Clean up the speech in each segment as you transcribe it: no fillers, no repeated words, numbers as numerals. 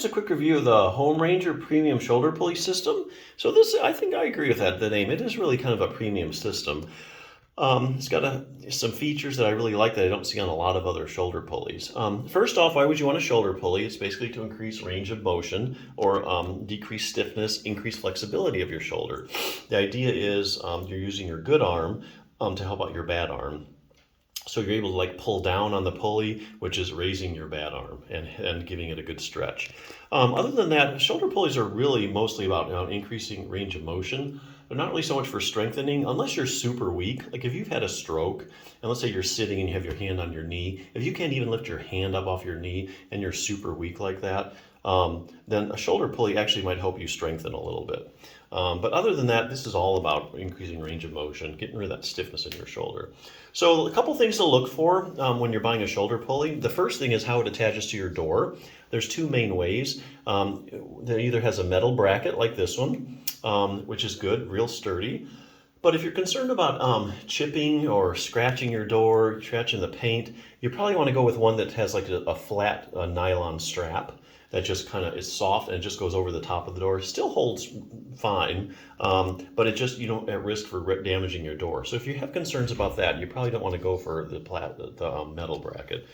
just a quick review of the HomeRanger Premium Shoulder Pulley System. So this, I think I agree with that, the name. It is really kind of a premium system. It's got some features that I really like that I don't see on a lot of other shoulder pulleys. First off, why would you want a shoulder pulley? It's basically to increase range of motion or decrease stiffness, increase flexibility of your shoulder. The idea is you're using your good arm to help out your bad arm. So you're able to like pull down on the pulley, which is raising your bad arm and giving it a good stretch. Other than that, shoulder pulleys are really mostly about increasing range of motion. They're not really so much for strengthening, unless you're super weak. Like if you've had a stroke, and let's say you're sitting and you have your hand on your knee, if you can't even lift your hand up off your knee and you're super weak like that, then a shoulder pulley actually might help you strengthen a little bit. But other than that, this is all about increasing range of motion, getting rid of that stiffness in your shoulder. So a couple things to look for when you're buying a shoulder pulley. The first thing is how it attaches to your door. There's two main ways. It either has a metal bracket like this one, which is good, real sturdy. But if you're concerned about chipping or scratching your door, scratching the paint, you probably want to go with one that has like a flat nylon strap that just kind of is soft and just goes over the top of the door. Still holds fine, but it just, you don't at risk for damaging your door. So if you have concerns about that, you probably don't want to go for the metal bracket.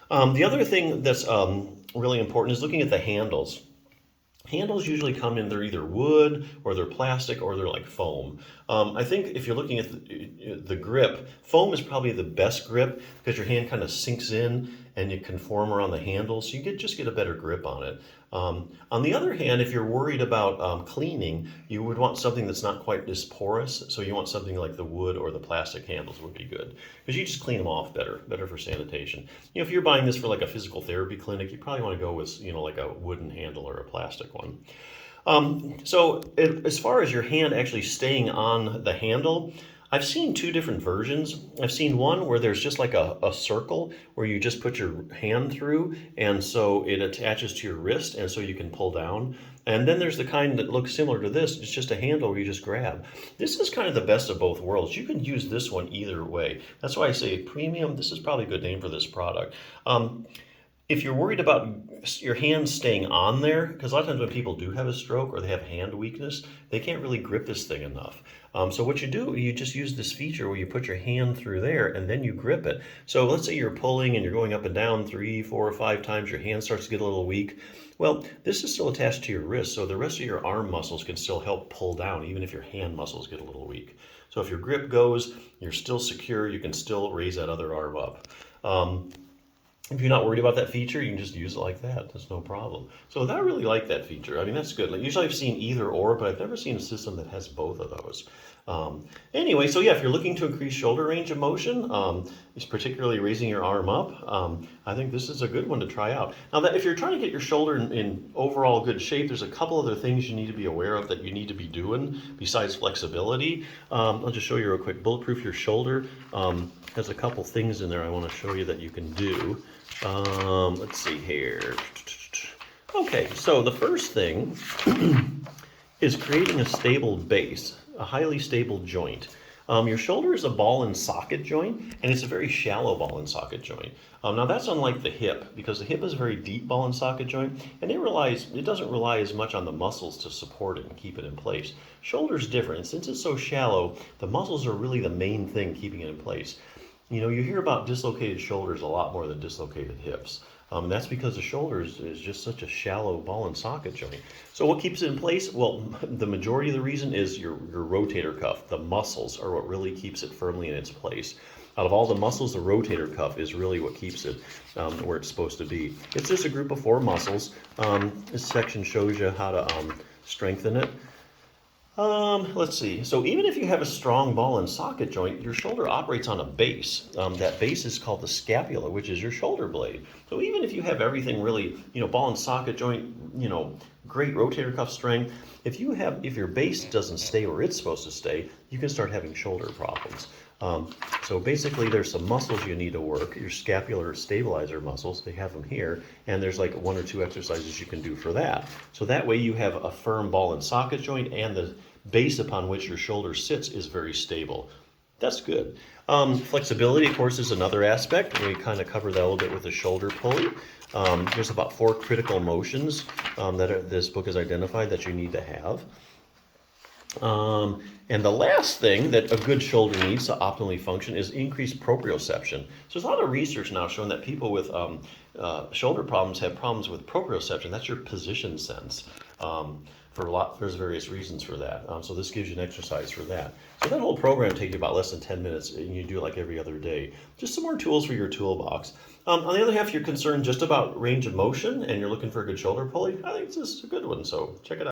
The other thing that's really important is looking at the handles. Handles usually come in, they're either wood or they're plastic or they're like foam. I think if you're looking at the grip, foam is probably the best grip because your hand kind of sinks in and you can form around the handle, so you just get a better grip on it. On the other hand, if you're worried about cleaning, you would want something that's not quite as porous, so you want something like the wood or the plastic handles would be good, because you just clean them off better for sanitation. If you're buying this for like a physical therapy clinic, you probably want to go with like a wooden handle or a plastic one. As far as your hand actually staying on the handle, I've seen two different versions. I've seen one where there's just like a circle where you just put your hand through, and so it attaches to your wrist, and so you can pull down. And then there's the kind that looks similar to this. It's just a handle where you just grab. This is kind of the best of both worlds. You can use this one either way. That's why I say premium. This is probably a good name for this product. If you're worried about your hand staying on there, because a lot of times when people do have a stroke or they have hand weakness, they can't really grip this thing enough. So what you do, you just use this feature where you put your hand through there and then you grip it. So let's say you're pulling and you're going up and down 3, 4, or 5 times, your hand starts to get a little weak. Well, this is still attached to your wrist, so the rest of your arm muscles can still help pull down, even if your hand muscles get a little weak. So if your grip goes, you're still secure, you can still raise that other arm up. If you're not worried about that feature, you can just use it like that. That's no problem. So I really like that feature. I mean, that's good. Like, usually I've seen either or, but I've never seen a system that has both of those. Anyway, so yeah, if you're looking to increase shoulder range of motion, it's particularly raising your arm up, I think this is a good one to try out. Now, if you're trying to get your shoulder in overall good shape, there's a couple other things you need to be aware of that you need to be doing besides flexibility. I'll just show you real quick. Bulletproof your shoulder has a couple things in there I want to show you that you can do. Let's see here. Okay, so the first thing is creating a stable base, a highly stable joint. Your shoulder is a ball and socket joint, and it's a very shallow ball and socket joint. Now that's unlike the hip, because the hip is a very deep ball and socket joint, and it doesn't rely as much on the muscles to support it and keep it in place. Shoulder's different, and since it's so shallow, the muscles are really the main thing keeping it in place. You hear about dislocated shoulders a lot more than dislocated hips. That's because the shoulder is just such a shallow ball and socket joint. So what keeps it in place? Well, the majority of the reason is your rotator cuff. The muscles are what really keeps it firmly in its place. Out of all the muscles, the rotator cuff is really what keeps it where it's supposed to be. It's just a group of 4 muscles. This section shows you how to strengthen it. Let's see. So even if you have a strong ball and socket joint, your shoulder operates on a base. That base is called the scapula, which is your shoulder blade. So even if you have everything really, ball and socket joint, great rotator cuff strength, if your base doesn't stay where it's supposed to stay, you can start having shoulder problems. So basically there's some muscles you need to work, your scapular stabilizer muscles, they have them here, and there's like 1 or 2 exercises you can do for that. So that way you have a firm ball and socket joint, and the base upon which your shoulder sits is very stable. That's good. Flexibility, of course, is another aspect. We kind of cover that a little bit with the shoulder pulley. There's about 4 critical motions this book has identified that you need to have. And the last thing that a good shoulder needs to optimally function is increased proprioception. So there's a lot of research now showing that people with shoulder problems have problems with proprioception. That's your position sense. There's various reasons for that. So this gives you an exercise for that. So that whole program takes you about less than 10 minutes, and you do it like every other day. Just some more tools for your toolbox. On the other half, if you're concerned just about range of motion and you're looking for a good shoulder pulley, I think this is a good one. So check it out.